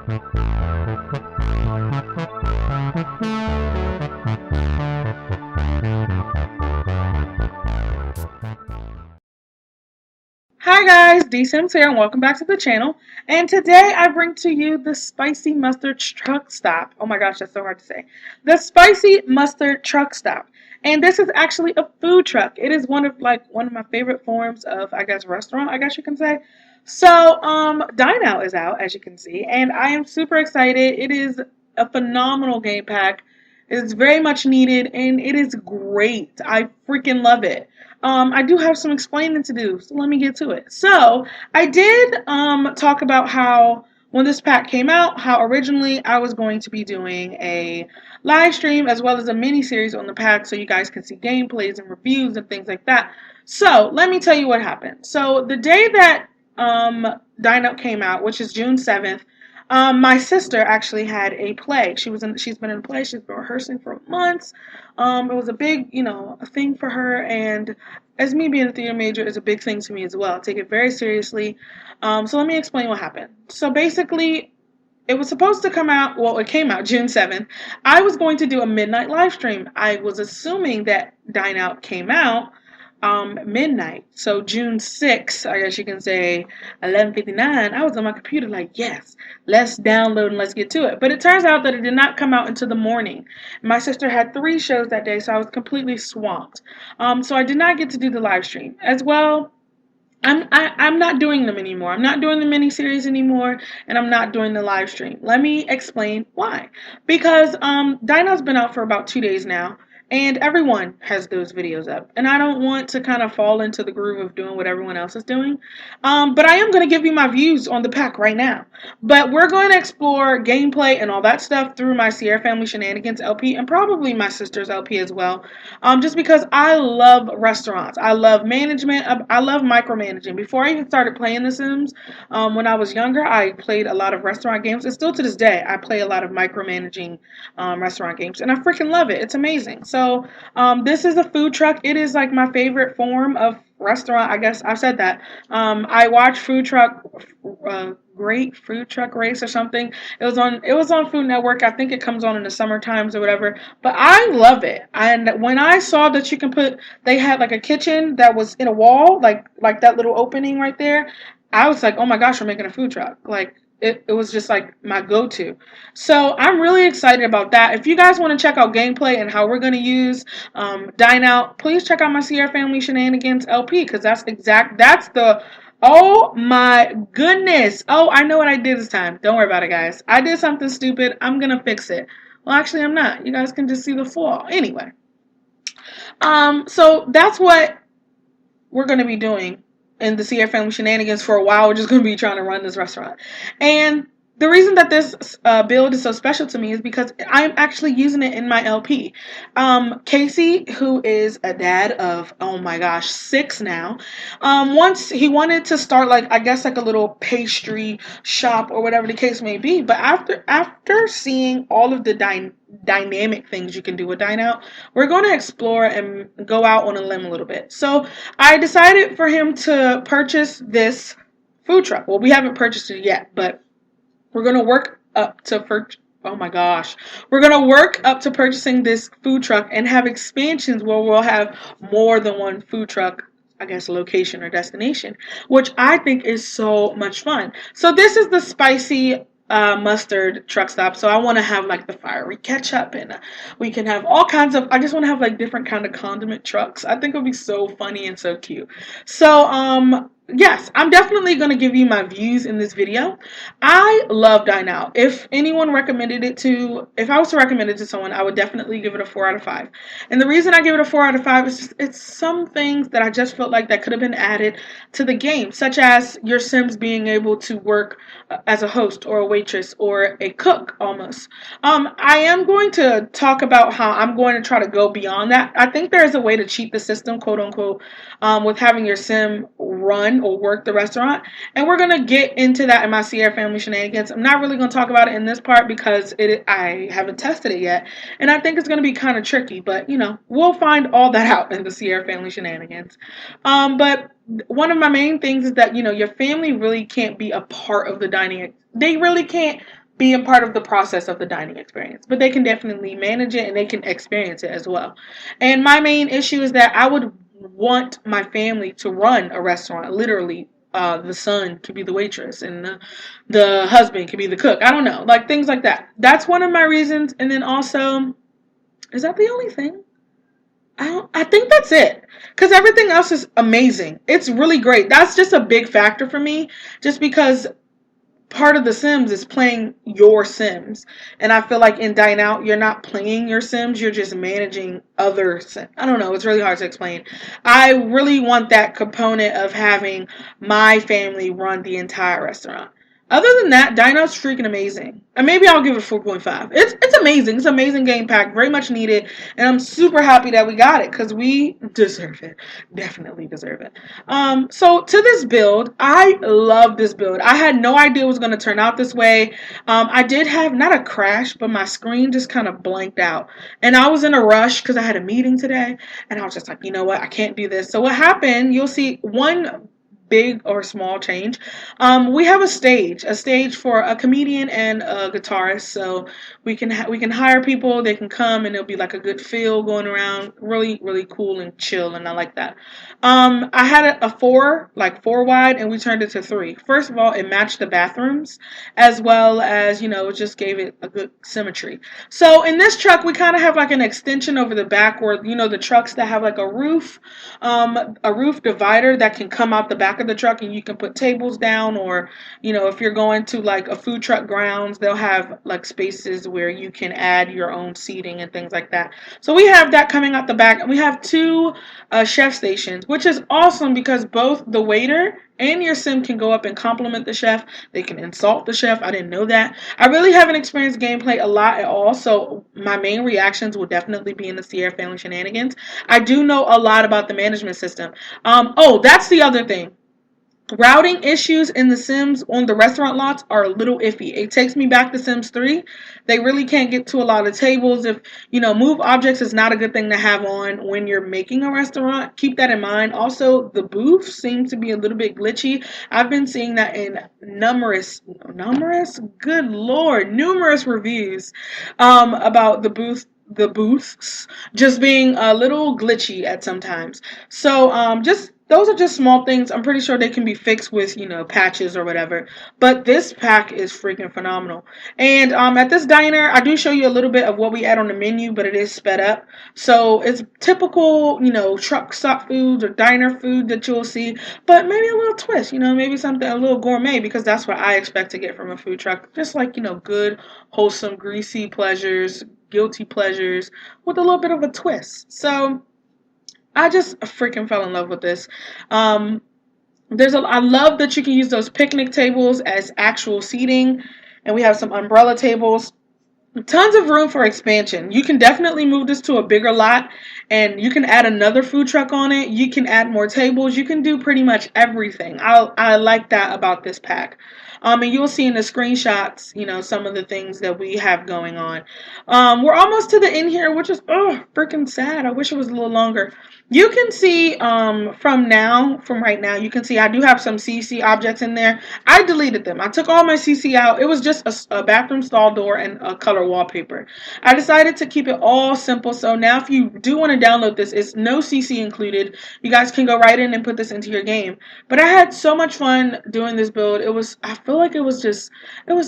Hi guys, DeeSims here and welcome back to the channel. And today I bring to you the spicy mustard truck stop. Oh my gosh, that's so hard to say. The spicy mustard truck stop. And this is actually a food truck. It is one of my favorite forms of restaurant, I guess you can say. So Dine Out is out, as you can see, and I am super excited. It is a phenomenal game pack. It is very much needed and it is great. I freaking love it. I do have some explaining to do, so let me get to it. So, I did talk about how when this pack came out, how originally I was going to be doing a live stream as well as a mini series on the pack so you guys can see gameplays and reviews and things like that. So, let me tell you what happened. So, the day that Dine Up came out, which is June 7th, my sister actually had a play. She's been in a play. She's been rehearsing for months. It was a big, a thing for her. And as me being a theater major is a big thing to me as well. I take it very seriously. So let me explain what happened. So basically, it was supposed to come out. Well, it came out June 7th. I was going to do a midnight live stream. I was assuming that Dine Out came out midnight. So June 6th, I guess you can say 11:59. I was on my computer like, yes, let's download and let's get to it. But it turns out that it did not come out until the morning. My sister had 3 shows that day, so I was completely swamped. So I did not get to do the live stream. As well, I'm not doing them anymore. I'm not doing the mini series anymore, and I'm not doing the live stream. Let me explain why. Because Dino's been out for about 2 days now, and everyone has those videos up, and I don't want to kind of fall into the groove of doing what everyone else is doing. But I am going to give you my views on the pack right now. But we're going to explore gameplay and all that stuff through my Sierra Family Shenanigans LP and probably my sister's LP as well. Just because I love restaurants. I love management. I love micromanaging. Before I even started playing The Sims, when I was younger, I played a lot of restaurant games. And still to this day, I play a lot of micromanaging restaurant games. And I freaking love it. It's amazing. So this is a food truck. It is like my favorite form of restaurant. I guess I've said that. I watch food truck Great Food Truck Race or something. It was on Food Network. I think it comes on in the summer times or whatever. But I love it. And when I saw that they had like a kitchen that was in a wall, like that little opening right there, I was like, oh my gosh, we're making a food truck. Like it was just like my go-to. So I'm really excited about that. If you guys want to check out gameplay and how we're going to use Dine Out, please check out my Sierra Family Shenanigans LP because that's the oh my goodness. Oh, I know what I did this time. Don't worry about it, guys. I did something stupid. I'm going to fix it. Well, actually, I'm not. You guys can just see the flaw. Anyway. So that's what we're going to be doing in the Sierra Family Shenanigans for a while. We're just going to be trying to run this restaurant. And the reason that this build is so special to me is because I'm actually using it in my LP. Casey, who is a dad of, oh my gosh, 6 now, once he wanted to start like a little pastry shop or whatever the case may be. But after seeing all of the dynamic things you can do with Dine Out, we're going to explore and go out on a limb a little bit. So I decided for him to purchase this food truck. Well, we haven't purchased it yet, but we're going to work up to oh my gosh. We're going to work up to purchasing this food truck and have expansions where we'll have more than one food truck, I guess, location or destination, which I think is so much fun. So this is the spicy mustard truck stop. So I want to have like the fiery ketchup and we can have all kinds of, I just want to have like different kind of condiment trucks. I think it would be so funny and so cute. So yes, I'm definitely going to give you my views in this video. I love Dine Out. If I was to recommend it to someone, I would definitely give it a 4 out of 5. And the reason I give it a 4 out of 5 is it's some things that I just felt like that could have been added to the game, such as your Sims being able to work as a host or a waitress or a cook almost. I am going to talk about how I'm going to try to go beyond that. I think there is a way to cheat the system, quote unquote, with having your Sim run or work the restaurant. And we're going to get into that in my Sierra Family Shenanigans. I'm not really going to talk about it in this part because I haven't tested it yet. And I think it's going to be kind of tricky. But, we'll find all that out in the Sierra Family Shenanigans. But one of my main things is that, your family really can't be a part of the dining. They really can't being part of the process of the dining experience, but they can definitely manage it and they can experience it as well. And my main issue is that I would want my family to run a restaurant. Literally, the son could be the waitress and the husband could be the cook. I don't know, like things like that. That's one of my reasons. And then also, is that the only thing? I think that's it. Because everything else is amazing. It's really great. That's just a big factor for me. Just because part of the Sims is playing your Sims. And I feel like in Dine Out, you're not playing your Sims, you're just managing other Sims. I don't know, it's really hard to explain. I really want that component of having my family run the entire restaurant. Other than that, Dine Out's freaking amazing. And maybe I'll give it 4.5. It's amazing. It's an amazing game pack, very much needed, and I'm super happy that we got it because we deserve it. Definitely deserve it. So to this build, I love this build. I had no idea it was going to turn out this way. I did have not a crash, but my screen just kind of blanked out, and I was in a rush because I had a meeting today, and I was just like, you know what, I can't do this. So what happened? You'll see one big or small change. We have a stage for a comedian and a guitarist, so we can hire people. They can come and it'll be like a good feel going around, really really cool and chill, and I like that. I had a four wide, and we turned it to three. First of all, it matched the bathrooms, as well as it just gave it a good symmetry. So in this truck, we kind of have like an extension over the back, where the trucks that have like a roof divider that can come out the back of the truck, and you can put tables down, or if you're going to like a food truck grounds, they'll have like spaces where you can add your own seating and things like that. So we have that coming out the back, and we have two chef stations, which is awesome because both the waiter and your sim can go up and compliment the chef. They can insult the chef. I didn't know that. I really haven't experienced gameplay a lot at all, so my main reactions will definitely be in the Sierra Family Shenanigans. I do know a lot about the management system. Oh, that's the other thing. Routing issues in The Sims on the restaurant lots are a little iffy. It takes me back to Sims 3. They really can't get to a lot of tables. If, move objects is not a good thing to have on when you're making a restaurant. Keep that in mind. Also, the booths seem to be a little bit glitchy. I've been seeing that in numerous, good lord, numerous reviews about the booths just being a little glitchy at sometimes. So just those are just small things. I'm pretty sure they can be fixed with patches or whatever. But this pack is freaking phenomenal. And at this diner, I do show you a little bit of what we add on the menu, but it is sped up. So it's typical truck stop foods or diner food that you'll see, but maybe a little twist. Maybe something a little gourmet, because that's what I expect to get from a food truck. Just like good, wholesome, greasy pleasures, guilty pleasures with a little bit of a twist. So I just freaking fell in love with this. I love that you can use those picnic tables as actual seating, and we have some umbrella tables. Tons of room for expansion. You can definitely move this to a bigger lot, and you can add another food truck on it. You can add more tables. You can do pretty much everything. I like that about this pack. And you'll see in the screenshots, some of the things that we have going on. We're almost to the end here, which is freaking sad. I wish it was a little longer. You can see from right now, you can see I do have some CC objects in there. I deleted them. I took all my CC out. It was just a bathroom stall door and a color wallpaper. I decided to keep it all simple. So now if you do want to download this, it's no CC included. You guys can go right in and put this into your game. But I had so much fun doing this build. I feel like it was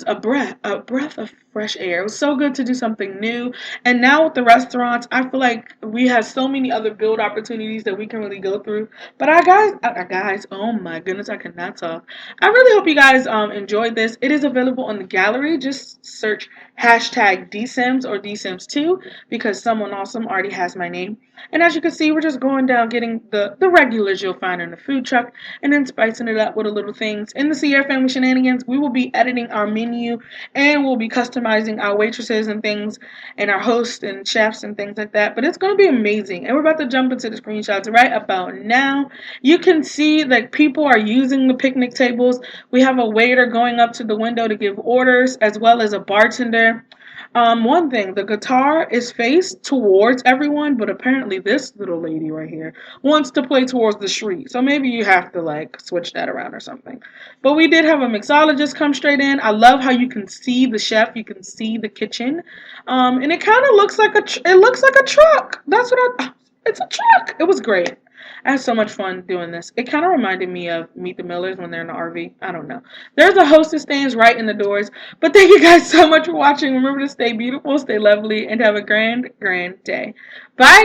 a breath of fresh air. It was so good to do something new. And now with the restaurants, I feel like we have so many other build opportunities that we can really go through. But guys, oh my goodness, I cannot talk. I really hope you guys enjoyed this. It is available on the gallery. Just search hashtag DeeSims or DeeSims2 because someone awesome already has my name. And as you can see, we're just going down getting the regulars you'll find in the food truck and then spicing it up with a little things. In the Sierra Family Shenanigans, we will be editing our menu and we'll be customizing our waitresses and things and our hosts and chefs and things like that. But it's going to be amazing. And we're about to jump into the screenshots right about now. You can see that people are using the picnic tables. We have a waiter going up to the window to give orders, as well as a bartender. One thing, the guitar is faced towards everyone, but apparently this little lady right here wants to play towards the street. So maybe you have to like switch that around or something. But we did have a mixologist come straight in. I love how you can see the chef, you can see the kitchen, and it kind of looks like it looks like a truck. That's what it's a truck. It was great. I had so much fun doing this. It kind of reminded me of Meet the Millers when they're in the RV. I don't know. There's a hostess stands right in the doors. But thank you guys so much for watching. Remember to stay beautiful, stay lovely, and have a grand, grand day. Bye.